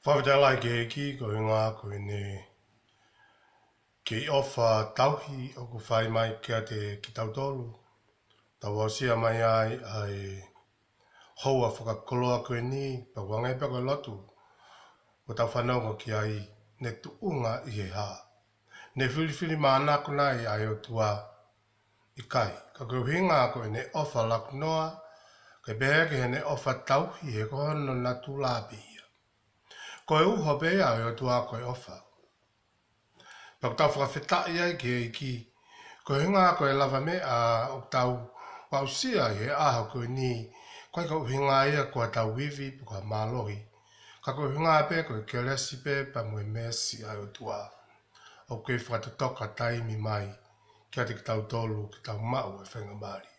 Whawhitalai ke ki ko ngā koe ne ke ofa tauhi o ku whai mai kia te ki tautolu. Tau ausia mai ai houa whakakoloa koe ni pa wangai pa koe lotu. O tau whanongo ki ai ne tuunga i he ha. Ne whiriwhiri maanaku nai ai o tua i kai. Ka koe hinga koe ne ofa lakunoa ke behe ke he ne ofa tauhi he kohono na tulabi. Koe uho bea o tua koe ofa. Pak tau whakawhitai ai ki ki. Ko hinga koe lava me a o tau wausia he aho koe ni. Koe ka uhinga ia koe tau wivi puka malohi. Ka koe hinga pe koe ke lesi pe pa mwe mesi ai o tua. O koe whakatotoka taimi mai. Kia te ki tau tolu ki tau mau e whenga mari.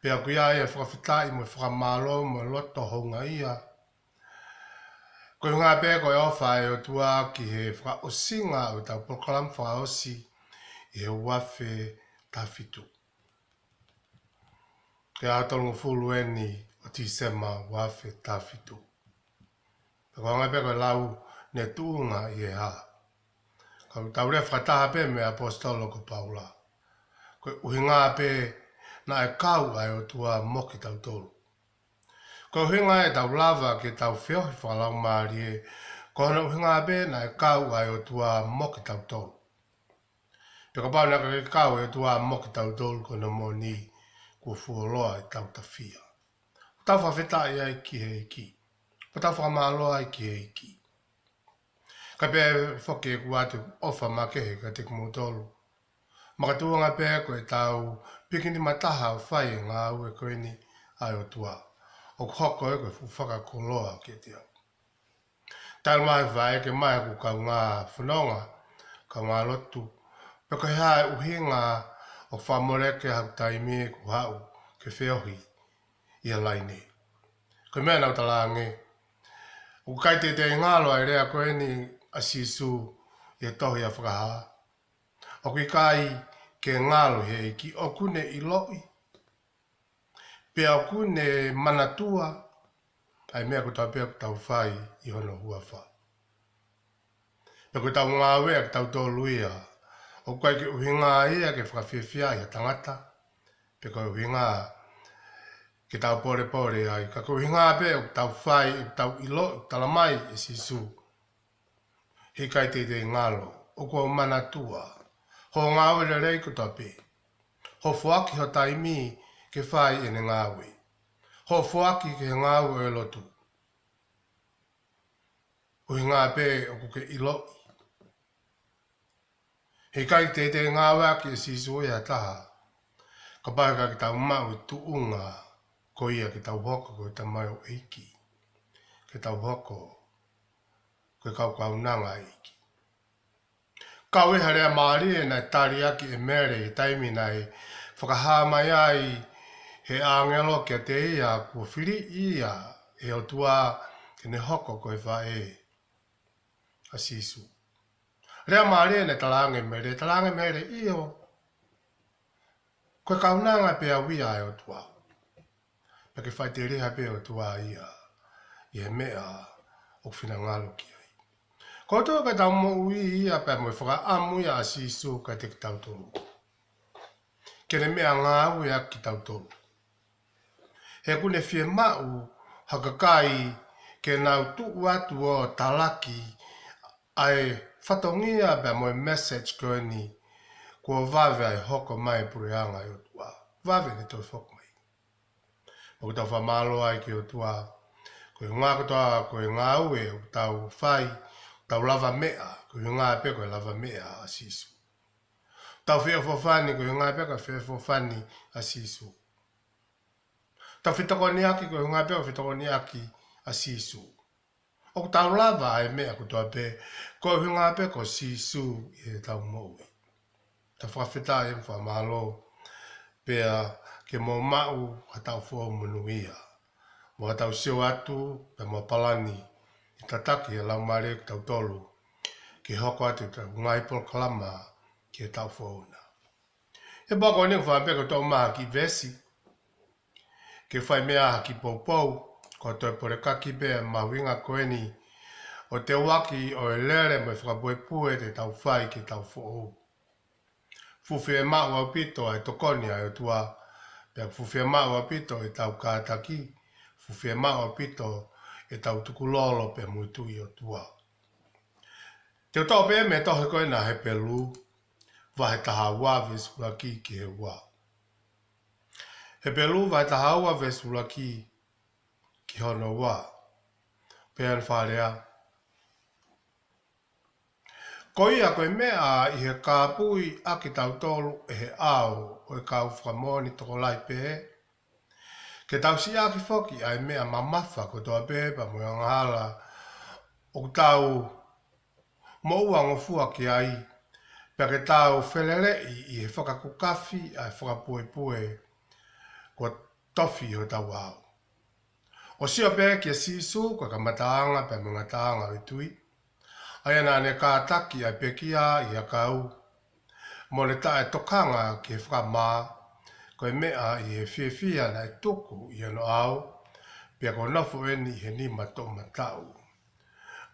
Pea koe ia e whakawhitai mwe whakamalo mwe loto honga ia. Ko ngā pē koe ofa e o tua ki he whaka osinga o tau prokalam whaka osi i he wafe tawhitu. Ke ātolungu fulu eni o tisema wafe tawhitu. Ko ngā pē koe lau ne tuunga i he ha. Ko tau rea whakataha pē me apostolo ko Paula. Ko uhi ngā pē na e kau ai o tua moki tau tolu. Ko hinga e tau lava ke tau whiohi whakalau maari e, ko hana hinga be na e kau ai o tua moki tau tolu. Peka pau naka ke kau e tua moki tau tolu ko na moni kua fuoloa e tau tawhia. Tau whawheta i ai ki he iki. Tau whakamaloa ai ki he iki. Ka pē whoke e kua te ofa makehe ka te kumu tolu. Makatuanga pē ko e tau pikini mataha o whai ngā ue koe ni ai o tua. O hoko e koe whaka koloa ke te au. Tāu mai whae ke mai ku kau ngā whanonga, kau ngā lotu. Peko hae uhinga o whamoreke hau taimi e ku hau ke whiohi i a laine. Koe mea nau talange. O kai te ngalo ai rea koe ni a sisu i a tohi a whakaha. O kui kai ke ngalo he ki okune i loi. Pea ku ne manatua, ai mea ko tau pea ko tau whai i hono huawha. Pea ko tau ngā wea ki tau tō luia, o kai ke uhinga ia ke whakawhiawhia i a tangata, pea ko uhinga ke tau pore pore ai, ka ko uhinga pea o tau whai, o tau ilo, talamai e sisu. He kai te ngalo, o ko manatua, ho ngā wea rei ko tau pea. Ho fuaki ho taimi ke whai e ne ngāwe. Ho fuaki ke ngāwe e lotu. Ui ngā pē o kuke iloi. He kai te ngāwe aki e sisu e a taha. Ka pai ka ki tau mau i tuunga ko ia ki tau hoko ko ta mai o eiki. Ki tau hoko ko kau kaunanga eiki. Kau e harea maari e nai tari aki e mere i taimi nai whakaha mai ai he angelo kia te ia kua whiri ia e o tua ke ne hoko koe whae a sisu. Rea maare ne talange mere io. Koe kaunanga pe a wia e o tua. Peke whai te reha pe o tua ia. I he mea o whina ngalo ki ai. Ko tua ka tau mo ui ia pe mo whaka amu ia a sisu ka te ki tau tolu. Kene mea ngā ue a ki tau tolu. He kune fie mau hakakai ke nau tuu atu o talaki ai whatongia bea moe message koe ni kua vave ai hoko mai pureanga i o tua. Vave ne toi whoko mai. O tau whamalo ai ki o tua. Koe ngā katoa koe ngā ue o tau whai, tau lava mea, koe ngā pe koe lava mea a sisu. Tau whio fofani koe ngā pe koe whio fofani a sisu. Tau whitoko ni aki koe ngā peo whitoko ni aki a sisu. O tau lava e mea kutoa pe, koe ngā peo ko sisu i he tau moui. Ta whawhita e whamalo, pea ke mō mau ha tau fua umunuia. Mo ha tau sio atu, pe mō palani, i tataki e lau mare ki tau tolu, ki hoko atu ta ngai pol kalama ki he tau fua una. E bako ni whawhapeko tau maha ki vesi, ke whai mea ki poupou, ko toi pore kaki pea mahuinga koe ni o te waki o e lere me whakapuepue te tau whai ki tau who'o. Fuwhi e mau au pito ai tokoni ai o tua, pia fuwhi e mau au pito e tau kātaki, fuwhi e mau au pito e tau tukulolo pe muitui o tua. Te o tau pe me tohe koe na he pelu, vahe taha ua vesulaki ki he ua. He pelu vahe taha ua vesulaki ki hono ua, pe an wharea. Ko ia koe mea i he kāpui a ki tau tolu e he ao o e kau whamoni toko lai pehe. Ke tau si a ki whoki ai mea mamafa ko toa pepa mo ang hala o tau mo uang o fua ki ai. Pea ke tau whelelei i he whakakukafi ai whakapuepue ko tofi o tau au. O sio pe ki a sisu ko ka mataanga pe mga taanga i tui. Aia nā ne kātaki ai pekia i a kau. Mo le tae tokanga ki he whakamā, koe mea i he whiawhia na e tuku i ano au, pia ko nofo eni he ni mato matau,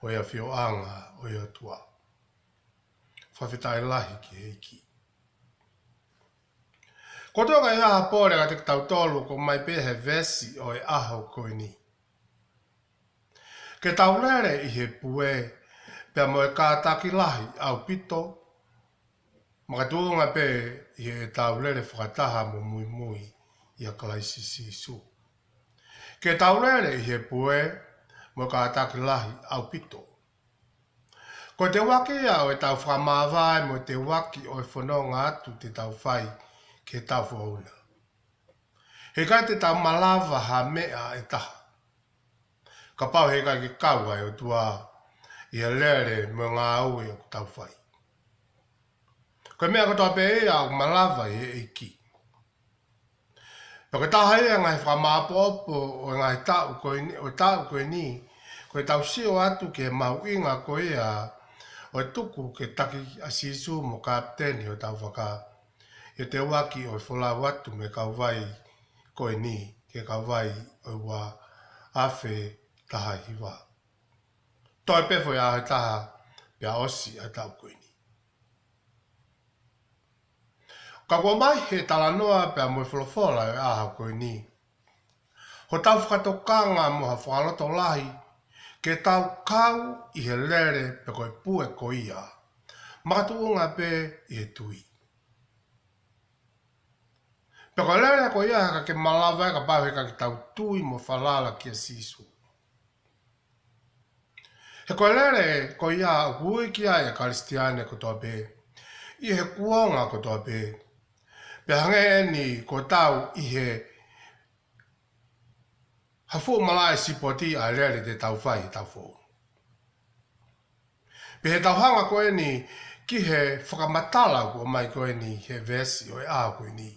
o ia whioanga o ia tua. Whawhitai lahi ki heiki. Ko toka i aha pōre ka te tau tolu ko mai pehe vesi o e aho koe ni. Ke tau rere i he pue, pea mo e kātaki lahi au pito, makatuunga pe i e tau rere whakataha mo mui mui i a kalaisi sisu. Ke tau rere i he pue, mo e kātaki lahi au pito. Ko te waki au e tau whakamāwai mo te waki o e whanonga atu te tau whai ke tau whauna. He kai te tau malawa ha mea e taha. Ka pau he kai ki kaua e o tua i a lere mo ngā au e o tau whai. Koe mea katoa pe e au malawa e eiki. Pea koe taha e ngai whamāpopo o ngai tau koe ni, koe tau sio atu ke mau inga koe a o tuku ke taki a sisu mo kapteni o tau whaka. I te waki o wholau atu me kauwai koe ni, ke kauwai o wā awhe taha hiwa. Toi pefo ia he taha pia osi a tau koe ni. Ka kua mai he talanoa pia moe wholofola e aha koe ni. Ho tau whakatokanga mo ha whakaloto lahi, ke tau kau i he lere pe koe pue ko ia. Makatuunga pe i he tui. Pe koe lere ko ia ka ke malawa ka pau he ka ki tau tui mo whalala ki a sisu. He koe lere ko ia hui ki ai a karistiane ko toa pe. I he kuonga ko toa pe. Pe hange eni ko tau i he hafu malai sipoti a lere te tau whai tau fō. Pe he tauhanga ko eni ki he whakamatala ko mai ko eni he vesi o e a ko eni.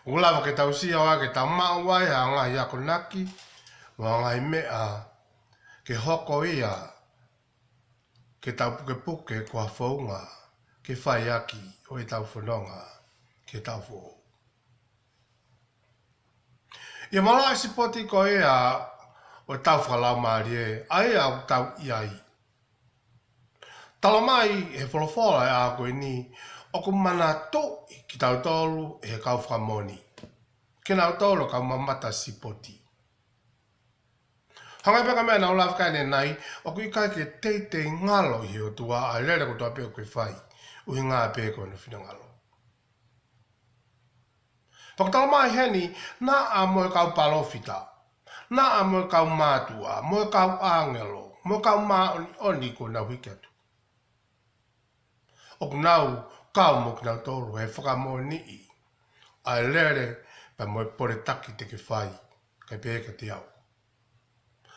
Ulawa ke tau sia wa ke tau mawai ha ngai ako naki, wa ngai mea ke hoko ia, ke tau puke puke kua whaunga, ke whai aki o e tau whanonga, ke tau fō. Ia malai sipoti ko ea o tau whalau maari e, ai au tau iai. Tala mai he wholofola e a koe ni, o ku mana to ki tau tolu e he kau whamoni. Ke nau tolu kau mamata sipoti. Hangai peka mea nau lawa kaine nai, o ku ikai ke teitei ngalo i o tua a lere ko tua peo koe whai, uhi ngā peko no whina ngalo. Whakatala mai heni, nā a moe kau palofita, nā a moe kau mātua, moe kau angelo, moe kau mā oni ko nau hiki atu. O ku nau kau mo ki nau tolu he whakamo ni i, a lere pa moe pore taki te ke whai, kai pēka te au.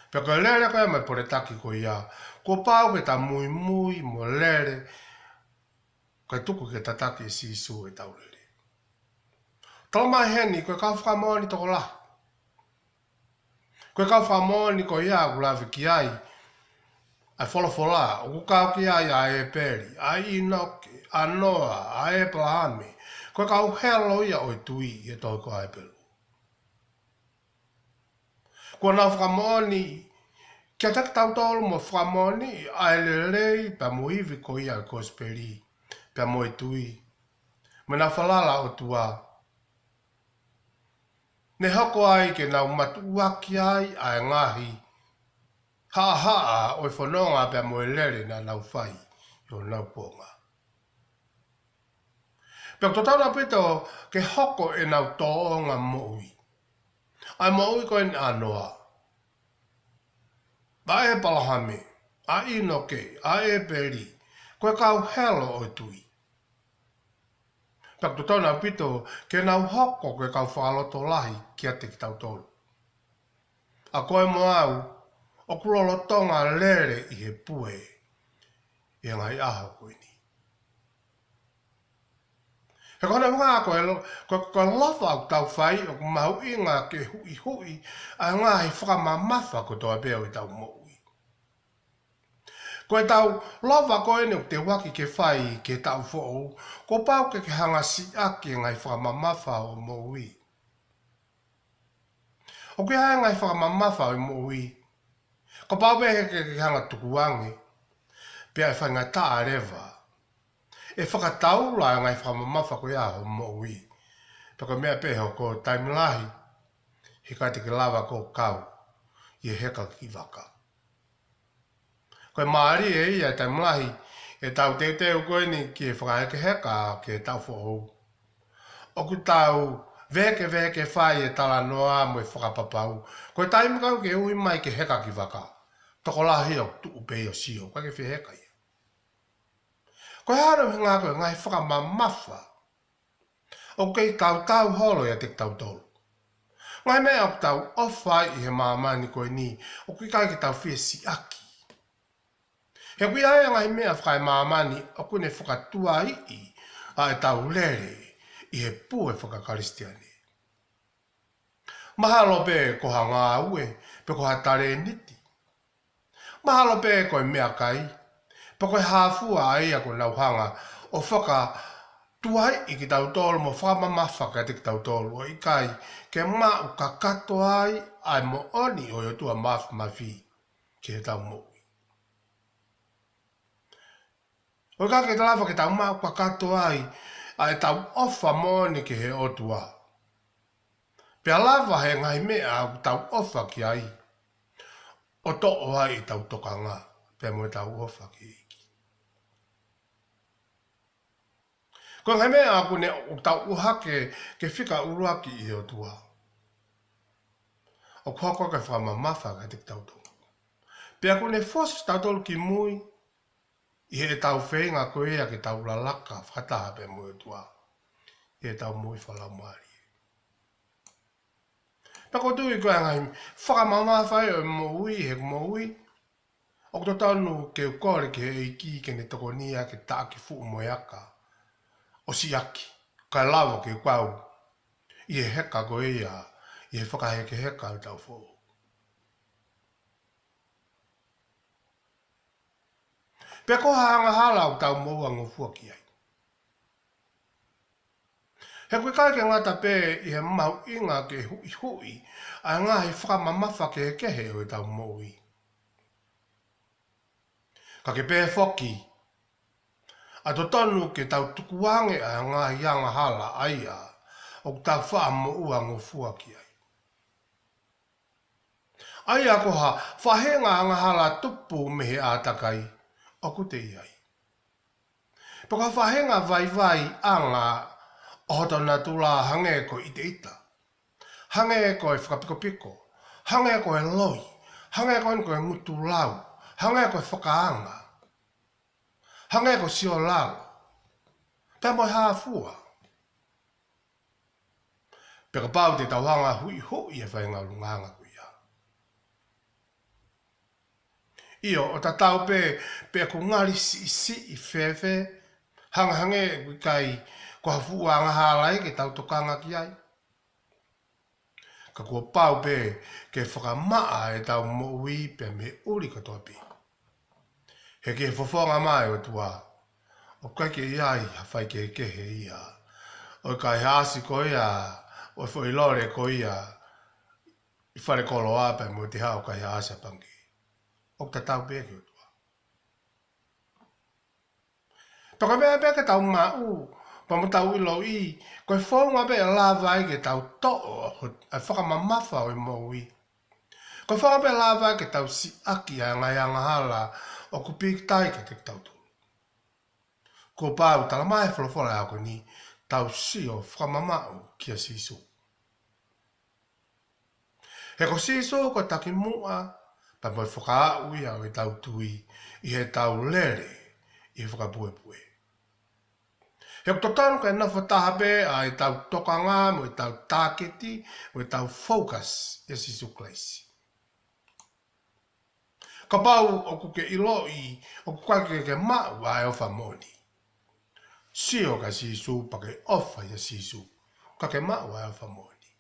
Pea koe lere koe mai pore taki ko ia, ko pāu ke ta mui mui mo lere, kai tuku ke ta taki e sisu e tau lere. Tala mai heni, koe kau whakamoni toko lahi. Koe kau whakamoni ko ia ku lawe ki ai, ai wholofola, o ku kau ki ai a e peri, a Inoke, a Noa, a Abrahame, koe kau helo ia o tui e toi ko ai pelu. Kua nau whakamoni Kia tak tau tolu mo whamoni, ai lelei, pa mo iwi ko ia kosperi, pa mo i tui. Mana whalala o tua. Ne hoko ai ke nau matuaki ai ai ngahi. Haa o i whanonga pa mo i lere na nau whai, o nau ponga. Pea totana pito ke hoko e nau toonga moui. Ai moui ko en anoa. Ba e palahame, a inoke, a e peri, koe kau helo o tui. Pea totana pito ke nau hoko koe kau whaaloto lahi kia te ki tau tolu. A koe mo au, o kulolo tonga lere i he pue, i ngai aho koe ni. He kone mga koe lofa au tau whai o mahu inga ke hui a ngā he whakamamafa ko toa beo i tau moui. Koe tau lofa koe ne te waki ke whai ke tau whoo, ko pau ke hanga si aki ngai whakamamafa o moui. O ke hae ngai whakamamafa o moui, ko pau behe ke hanga tukuange, pia e whai ngai taa rewa. E whakatau la ngai whamamafa ko ia ho moui. Pako mea peho ko taimlahi, he kai te ke lava ko kau, i heka ki waka. Koe maari e ia taimlahi, e tau te teo koe ni ki e whakaheke heka ke tau whohou. O ku tau veke whai e tala noa mo e whakapapau, koe taimkau ke ui mai ke heka ki waka. Toko lahi o tu upei o sio, kai ke whiheka ia. Koe haro ngā koe ngai whakamamafa. O kei tau holo ia te tau tolu. Ngai mea o tau ofai i he mamani koe ni, o kei kai ke tau whiesi aki. He kui aia ngai mea whakai mamani, o kune whakatua i a e tau lere i he pue whakakaristiani. Mahalo pe ko ha ngā ue, pe ko ha tare niti. Mahalo pe koe mea kai, pe koe hāfua aia ko nauhanga o whaka tuai i ki tau tolu mo whamamafa ka te ki tau tolu o i kai ke mau ka kato ai ai mo oni o yo tua mafi ki he tau moui. O i ka ke talawa ke tau mau ka kato ai ai tau ofa moni ki he otua. Pea lava he ngai mea au tau ofa ki ai. O to o ai i tau tokanga, pea mo tau ofa ki iki. Ko ngai mea aku ne o tau uha ke whika uruaki i o tua. O koko ke whamamafa ka te tau tonga. Pea ko ne fos tau tolu ki mui, i he tau whenga koe a ke tau lalaka whataha pe mo o tua. I he tau mui whalamari. Pea ko tui koe ngai whakamamafa e o moui he moui. O to tanu ke ukore ke he iki ke ne toko nia ke taaki fu moeaka. O si aki, kai lawa ke kwau, i he heka ko ia, i he whakaheke heka o tau fō. Pea ko hanga hala o tau moua ngofua ki ai. He koe kai ke ngata pē i he mau inga ke hui, a ngā he whakamamafa ke he kehe o tau moui. Ka ke pē whoki, a to tonu ke tau tukuange a ngā hianga hala aia o tau wha mo ua ngofua ki ai. Aia ko ha whahenga anga hala tupu me he ātakai o ku te iai. Paka whahenga vai anga o hotona tula hange ko i te ita. Hange ko e whakapikopiko, hange ko e loi, hange ko e ngutu lau, hange ko e whakaanga. Hange ko sio lalo. Pea moi hāfua. Peka pau te tauhanga hui e whainga lunganga ko ia. Io, o ta tau pe ko ngari si i whewhe, hange kui kai ko hafua anga hālai ke tau tokanga ki ai. Ka kua pau pe ke whakamaa e tau moui pe me uri katoa pi. He ke whawhonga mai o tua, o kai ke iai hawhai ke kehe ia, o kai hasi ko ia, o whailore ko ia, i whare kolo ape mo te hao kai hasi apangi. o ta tau pe ke tua. Toka mea pe ke tau mau, pa mo tau ilo i, koe whaunga pe la vai ke tau to, a whakamamafa o i mo i. Koe whaunga pe la vai ke tau si aki a ngai anga hala, o ku pik tai ke te tau tu. Ko pāu tala mai whalawhala au ko ni, tau si o whakamamau kia sisu. He ko sisu ko taki mua, pa moi whakaau ia o i tau tui, i he tau lere, i he whakapue pue. He ko totonu ka ena whataha pe a i tau tokanga, mo i tau tāketi, mo i tau focus, i sisu klaisi. Ka pau o ku ke iloi, o ku kake ke mau a e ofa moni. Sio ka sisu pa ke ofa i sisu, ka ke mau a e ofa moni.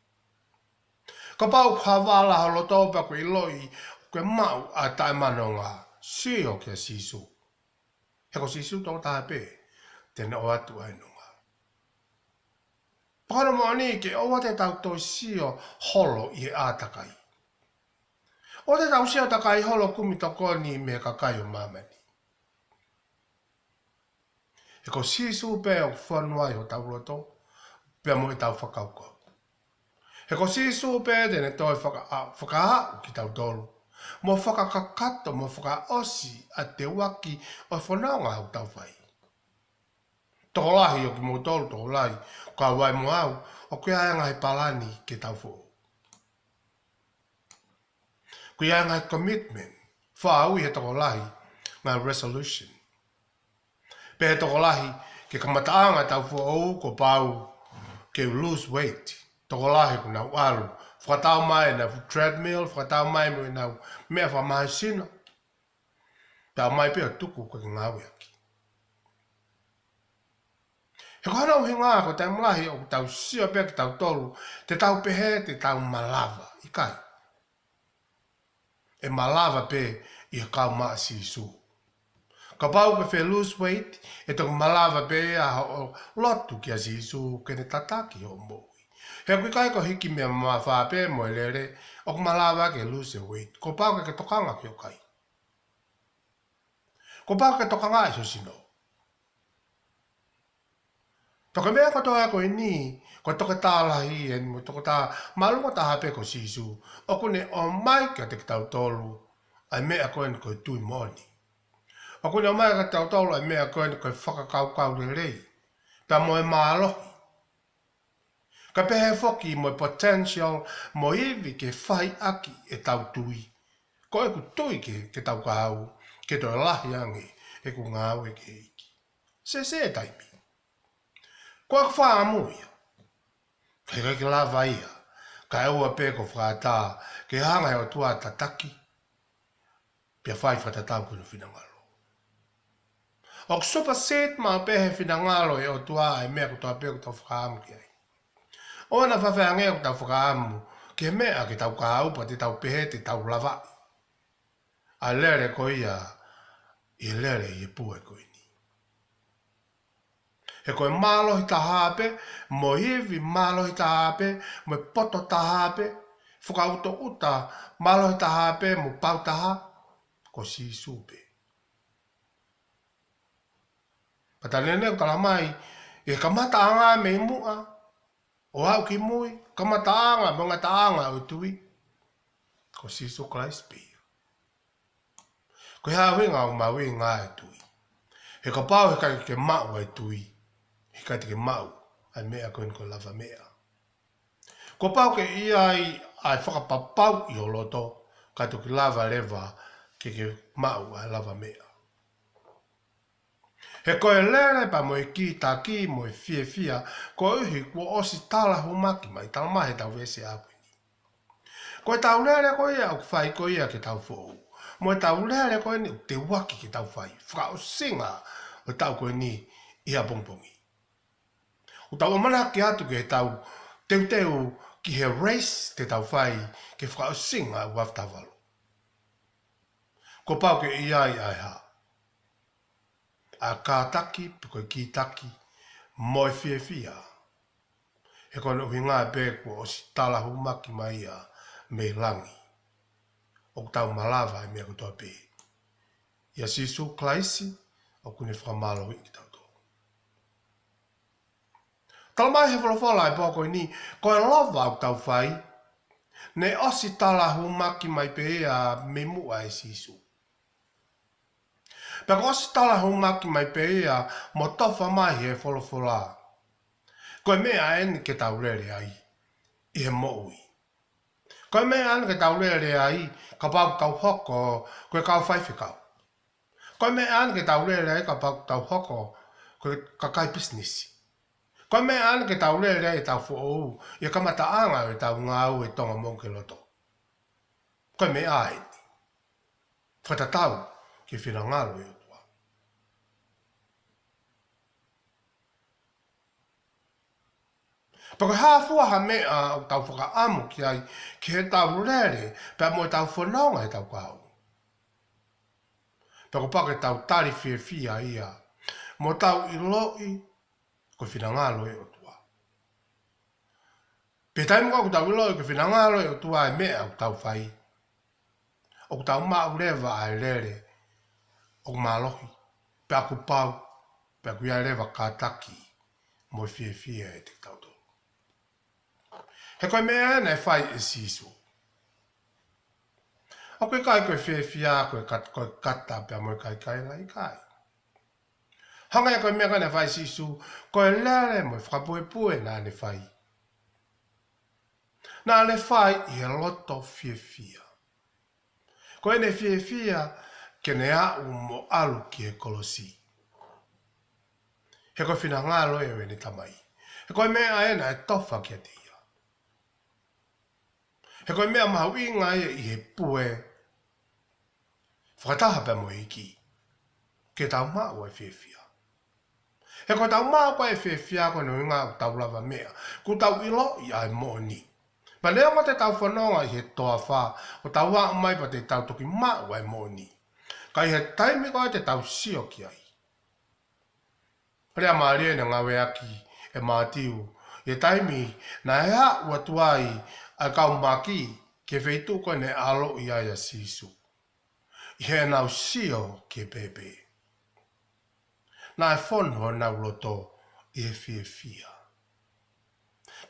Ka pau ka wala holo tau pa ku iloi, ke mau a tae manonga, sio ke sisu. He ko sisu tau taha pe, tena o atu ai nunga. Pakano mo ani ke o te tau toi sio holo i e ātakai. O te tau sio takai holo kumi toko ni me kakai o mamani. E ko sisu pe o whanua i o tau roto, pe mo i tau whakaukau. He ko sisu pe tene toi whakaau ki tau tolu. Mo whakakakato, mo whakaosi a te waki o whanaunga au tau whai. Toko lahi o ki mo tolu toko lahi, ka wai mo au, o kia anga he palani ke tau fo. Kia anga he commitment, whaau i he toko lahi, ngā resolution. Pe he toko lahi, ke kamataanga tau fo au ko pau, ke lose weight. Toko lahi ko nau alu, whakatau mai na treadmill, whakatau mai mo i nau mea whamahi sino. Tau mai pia tuku ko ki ngāwe aki. He kona uhi ngā ko tau mlahi o tau sio pia ki tau tolu, te tau pehe, te tau malava, i kai. E malava pe i a kau maa si su. Ka pau ke whi lose weight, e toko malava pe a o lotu ki a si su kene tataki o mo. He kui kai ko hiki mea mawha pe mo e lere, o ku malawa ke lose weight. Ko pau ke tokanga ki o kai. Ko pau ke tokanga iso sino. Toka mea katoa ko ni, ko toka tālahi e mo toka tā malunga taha pe ko sisu, o kune o mai ka te tau tolu, ai mea koe ni koe tui moni. O kune o mai ka tau tolu, ai mea koe ni koe whakakaukau le rei. Pea mo e maalohi. Ka pehe foki mo potential mo iwi ke whai aki e tau tui. Ko e ku tui ke tau kahau, ke toi lahi ange e ku ngāwe ke iki. Se taimi. Ko e ku wha amuia. Kei kai ke lava ia. Ka e ua pe ko whaatā ke hanga e o tua tataki. Pia whai whatatau kunu whinangalo. O kusopa set ma pehe whinangalo e o tua e mea kutoa pe kutoa whaamu ki ai. O na whawhiangea ku tau whakaamu, ke mea ke tau kahaupa te tau pehe te tau lava. A lere ko ia, i lere i e pue ko ini. He koe mālohi tahape, mo hivi mālohi tahape, mo poto tahape, whakauto uta mālohi tahape, mo pau taha, ko si supe. Patanene ko talamai, e kamata anga me mua, o hau ki mui, kamataanga, mga taanga o tui. Ko siso Christ pe. Ko hea winga o mawi ngā e tui. He ka pau he kai ke mau e tui. He kai te ke mau, ai mea koen ko lava mea. Ko pau ke iai ai whakapapau i o loto, kai tu ki lava leva ke mau ai lava mea. He koe lere pa mo i ki ta ki mo i fia, ko uhi kua osi tala humaki mai tala mahe tau vese apu ni. Ko e tau lere ko ia au whai ko ia ke tau fōu. Mo e tau lere ko ni te waki ke tau whai. Whaka o singa o tau ko ni i a pongpongi. O tau o mana ki atu ke tau teu ki he race te tau whai ke whaka o singa u aftawalo. Ko pau ke iai ai ha. A kā taki, piko ki taki, moi fia. He kono uhi ngā pēkua o si tala humaki mai a me langi. O tau malava e mea kutoa pē. ia sisu klaisi o kune whamalo i ki tauto. Tala mai he whalafola e pōko i ni, ko e lava au tau whai, ne osi tala hu maki mai pe a me mua e sisu. Pea ko osi tala hu maki mai pe a mo tofa mai he whalafola. Ko e mea eni ke tau rere ai, i he moui. Ko e mea eni ke tau rere ai, ka pau kau hoko, ko e kau whaiwhikau. Ko e mea eni ke tau rere ai, ka pau kau hoko, ko e ka kai business. Ko me ana ke tau rere e tau fōu, ia kamata anga e tau ngāu e tonga mō ke loto. Ko me ai. Whatatau ki whina ngālo e otua. Pako hāfua ha mea o tau whakaamu ki ai, ki he tau rere, pia mo e tau whanonga e tau kau. Pako pake tau tari whia ia, mo tau i loi, ko whina ngālo e otua. Pe taimu ka tau iloi ko whina ngālo e otua e mea o tau whai. O tau mau rewa ai rere, o mālohi, pe aku pau, pe aku ia rewa kātaki, mo whia e te tauto. He koe mea e whai e sisu. O koe kai koe whia, koe kata, pe mo kai lai kai. Hanga e koe mea kai ne whai sisu, koe lere mo whakapuepue nā ne whai. Nā ne whai i he loto whia. Koe ne whia ke ne au mo alu ki he kolosi. He koe whina ngālo e ne tamai. He koe mea ena e tofa ki a te ia. He koe mea mahu inga e i he pue. Whakataha pe mo iki. Ke tau mau e whia. He koe tau mau koe e whia koe no inga o tau lava mea. Ku tau ilo i ai mo ni. Pa leo ma te tau whanonga i he toa wha, o tau wā mai pa te tau toki mau ai mo ni. Kai he taimi koe te tau sio ki ai. Rea maa rea na ngawe aki e mātiu. E taimi na hea ua tuai a kau maki ke wheitu koe ne alo i ai a sisu. I he nau sio ke pepe. Na e whono nau loto i he whia.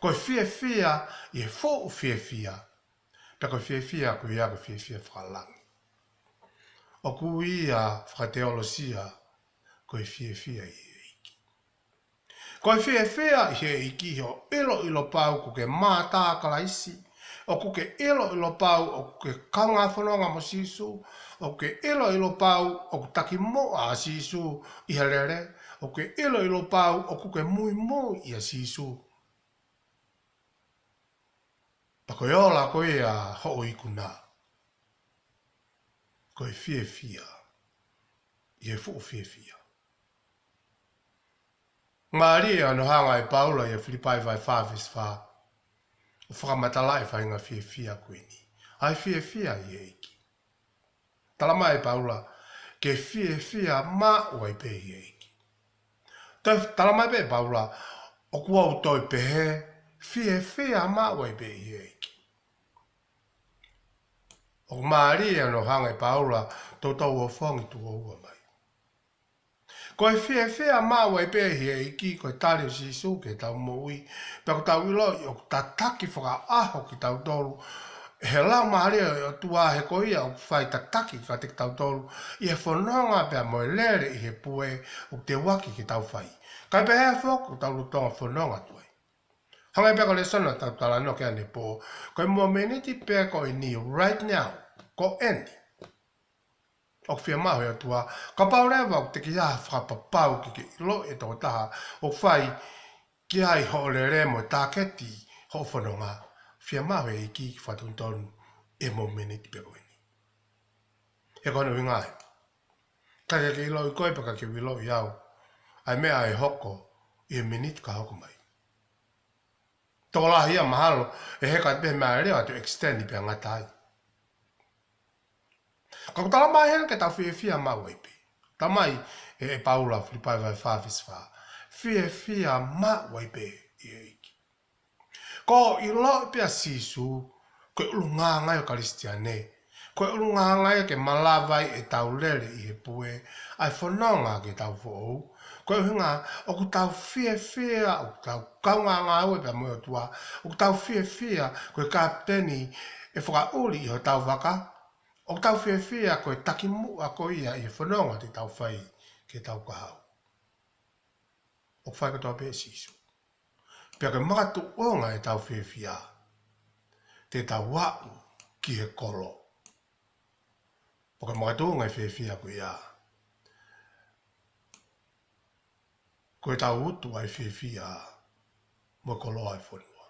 Koe whia i he fōu whia. Pe koe whia koe ia koe whia whakalangi. O kuia whakateolosia koe whia i he iki. Koe whia i he iki ho ilo pau ko ke mātā kalaisi. O ko ke ilo pau o ke kaunga whanonga mo sisu. O ke ilo pau o ke taki mo a sisu i herere. O ke ilo pau o ko ke mui i a sisu. Pako iola koe a ho ikuna. Koe whia. I he fōu whia. Ngāri anu hanga e Paula i a Filipai vai whawis wha. O whakamatalai whainga whia koe ni. Ai whia i e iki. Talama e Paula, ke whia ma o ai pe i e iki. Talama e Paula, o kua o toi pehe, whia ma o ai pe i e iki. O Maria no hanga e Paula, tau o whangi tu o ua mai. Koe whia mau e pehi e iki, koe tari o sisu ke tau moui, pe ko tau ilo i o tataki whaka aho ki tau tolu, he lau Maria o tua he koia o whai tataki ka te tau tolu, i he whanonga pia mo e lere i he pue o te waki ki tau whai. Kai pe hea whoku tau lutonga whanonga tuai. Hanga pia ko le sona tau tala no ke ane po, koe mua meniti pia ko i ni right now, ko eni. O whia maho e atua, ka pau rewa o te ki aha whakapapau ki ilo e tō taha, o whai ki ai ho le re mo tāketi ho whanonga, whia maho e iki ki whatuntonu e mo meniti pia ko eni. E kono wingai. Kake ki ilo i koe paka ki wilo i au, ai mea e hoko, i e meniti ka hoko mai. Tō la hia mahalo e heka te mea rea tu extend i pia ngatai. Kako tala mai hena ke tau whia mau eipi. Tamai e Paula Filipai vai whawis wha. Whia mau eipi i eiki. Ko i lo pia sisu, ko ulu ngā ngai o Karistiane. Koe urunga ngai ke malawai e tau lele i he pue, ai whanonga ke tau whou. Koe hunga, o ku tau whia, o ku tau kaunga ngā ue pia moe tua, o ku tau whia, koe kapteni e whakauri i ho tau waka. O ku tau whia, koe takimu a koe ia i he whanonga te tau whai ke tau kahau. O ku whai katoa pe sisu. Pia koe makatu onga e tau whia, te tau wau ki he kolo. Porque makatu onga e whia koe ia. Koe tau utu ai whia, mo kolo ai whanua.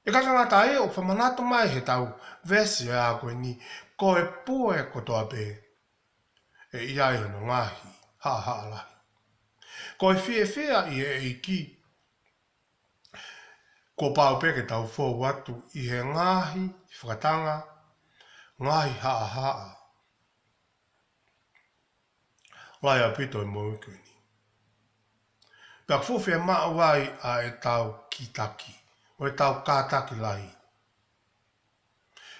E kakangata e o whamanato mai he tau vesi a koe ni, koe poe kotoa pe, e iai hono ngahi, ha lahi. Koe whia i e iki, ko pau pe ke tau fōu atu i he ngahi, whakatanga, ngahi ha. Lai a pito e mo ikuni. Pea fuwhia maa wai a e tau kitaki, o e tau kātaki lai.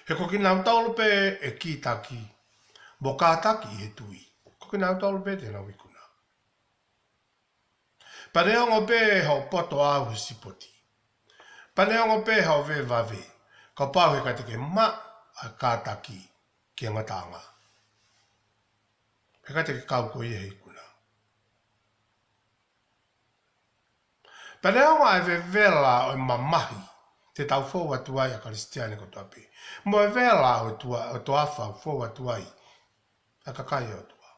He koki nau taulu pe e kitaki, mo kātaki i he tui. Koki nau taulu pe te nau ikuna. Paneongo pe hau poto au he sipoti. Paneongo pe hau ve vave, ka pau he kateke ma a kātaki ki a ngatanga. He kateke kau ko i he ikuna. Paneongo ai ve vela o mamahi, te tau fōu atu ai a Karistiane ko tuape. Mo e vela o tuafa o fōu atu ai a kakai o tua.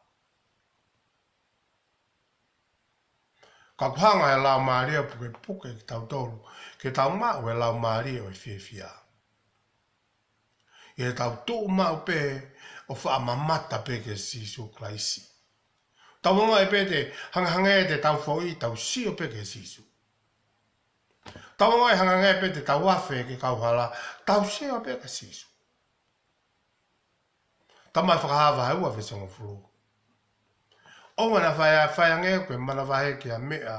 Ka kuhanga e lau maaria puke ki tau tolu, ke tau mau e lau maaria o i whia. I he tau tū mau pe o wha mamata pe ke sisu klaisi. Tau monga e pe te hangahanga e te tau fōi tau sio pe ke sisu. Tau monga e hangahanga e pe te tau wafe ke kauhala tau sio pe ke sisu. Tau mai whakahava heua whesonga furu. O mana whai ange koe mana wahe ki a mea,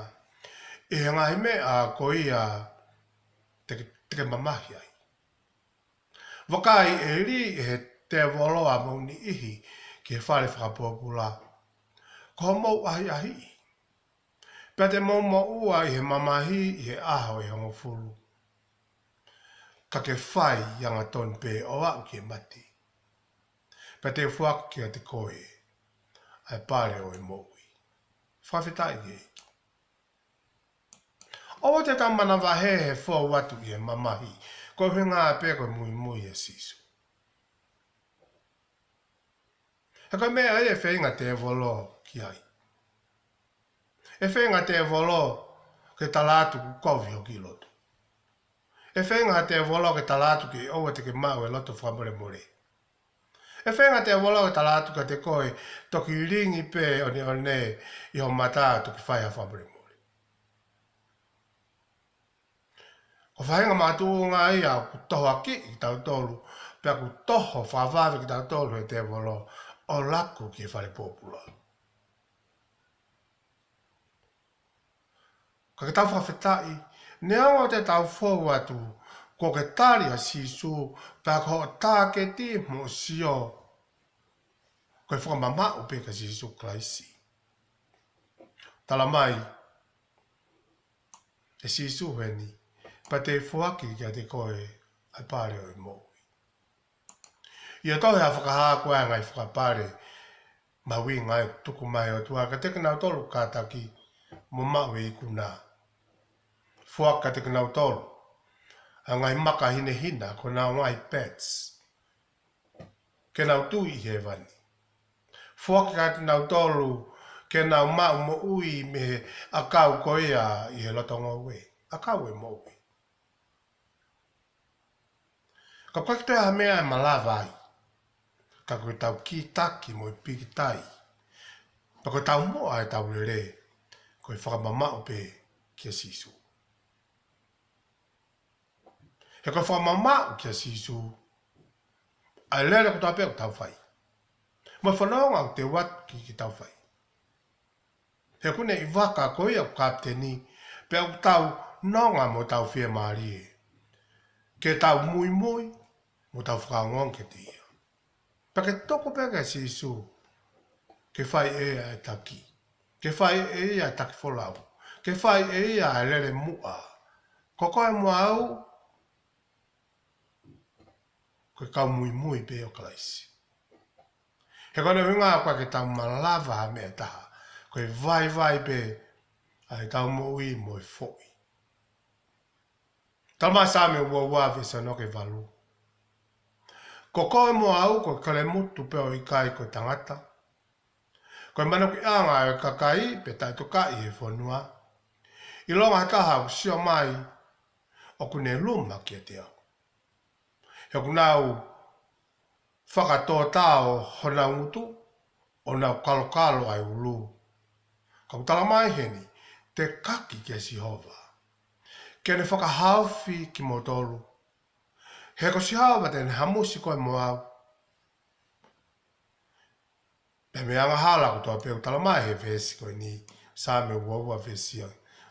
i he ngahi mea ko ia te mamahi ai. Wakai e ri he te woloa mauni ihi ki he whare whakapopula. Ko mou ahi. Pea te mou ua i he mamahi i he aho i hongo furu. Ka ke whai ianga ton pe o au ki e mati. Pea te whuaku ki a te koe. Ai pare o e moui. Whawhetai ge. O te tamana wahe he fua watu i e mamahi, ko hinga a pe koe mui e sisu. He koe mea e whenga te evolo ki ai. E whenga te evolo ke talatu ku kovi o ki lotu. E whenga te evolo ke talatu ki oua te ke mau e loto whamore more. E whenga te evolo ke talatu ka te koe toki ringi pe o ne i ho mata toki whaiha whamore more. Ko whahenga mātuunga ia ku toho aki ki tau tolu, pia ku toho whawhawe ki tau tolu e te wolo o laku ki e whare pōpula. Ka ke tau whawhetai, neongo te tau whau atu, ko ke tari a sisu, pia ko tā ke ti mo sio, ko e whakamamau pe ka sisu klaisi. Tala mai, e sisu heni, pa te fuaki ki a te koe ai pare o i mou. Ia tohe a whakahaa koe ngai whakapare maui ngai tuku mai o tua ka teke nau tolu kātaki mo mau e ikuna. Fuaka teke nau tolu a ngai maka hine hina ko nau ngai pets. Ke nau tui he vani. Fuaka te nau tolu ke nau mau mo ui me a kau koea i he lotonga ue. A kau e mou. Ka koe te ha mea e malawa ai. Ka koe tau ki taki mo i piki tai. Pa koe tau moa e tau re koe whakamamau pe kia sisu. He koe whakamamau kia sisu. Ai lere ko tau pia ko tau whai. Mo whanonga o te wat ki tau whai. He kune i waka koe au kapteni pe au tau nonga mo tau whia maari e. Ke tau mui, mo tau whakaongon ke tia. Pake toko peke si isu, ke whai e a taki. Ke whai e a taki wholau. Ke whai e a lele mua. Ko koe mua au, koe kau mui mui pe o kalaisi. He kone hunga kwa ke tau malava ha mea taha. Koe vai vai pe ai tau moi mo e foi. Tau maa sa me ua ua visa no ke valu. Ko koe mua au koe kale mutu pe o ikai koe tangata. Koe mana ki anga e kakai pe tai tokai e whanua. I longa taha o sio mai o kune luma kia te au. He kunau whakatoa tao hona ngutu o nau kalokalo ai ulu. Kau tala mai heni te kaki kia si hova. Kia ne whakahauwhi ki motolu. He ko si hawa tene hamusi koe mo au. Pe me anga hala ko toa peo tala mai he vesi koe ni sa me uaua vesi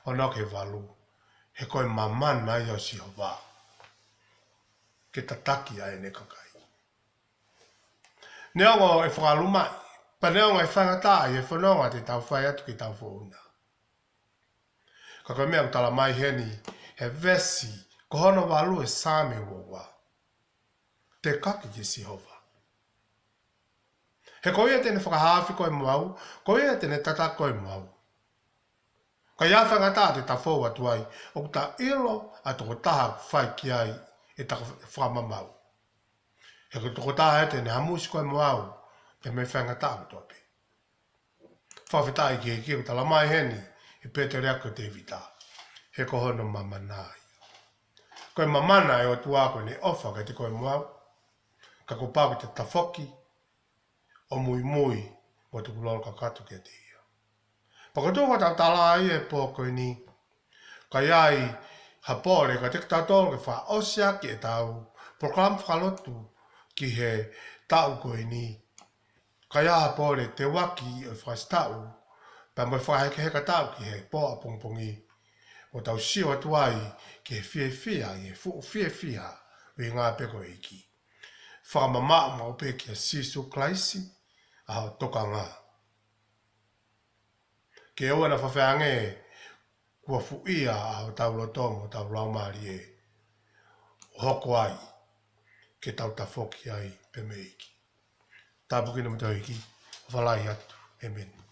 o no ke valu. He koe maman mai o si hova. Ke tataki ai ne kakai. Neongo e whakalumai. Pa neongo e whangata e whanonga te tau whai atu ki tau whauna. Ka koe mea tala mai heni he vesi ko hono walu e same uaua. Te kaki ki si hova. He koe ia tene whakahawhi koe muau, koe ia tene tata koe muau. Ka ia whangata te ta whau atu ai, o ta ilo a toko taha whai ki ai e ta whamamau. He ko toko taha e tene hamusi koe muau, te me whangata o tope. Whawhetai ki e ki o tala mai heni, e pete reako te vita. He ko hono mamanai. Koe mamana e o tuako ne ofa ka te koe muau, ka ko pāku te tafoki, o mui mui mo te kulolo ka katu ke te ia. Pakatoa ka tala ai e pōko ni, ka iai ha pōre ka te tātou ke wha osia ki e tau, proklam whakalotu ki he tau koe ni, ka ia ha pōre te waki e whastau, pa mo whaheke heka tau ki he pō a pongpongi, o tau sio atu ai ki he fia i he fia i ngā peko iki. Whakamama ma ope ki a sisu klaisi, a toka ngā. Ke oa na whawheange kua fuia a tau lotongo, tau laumari e. Hoko ai, ke tau tafoki ai pe me iki. Tāpuki na mtau iki, whalai atu, amen.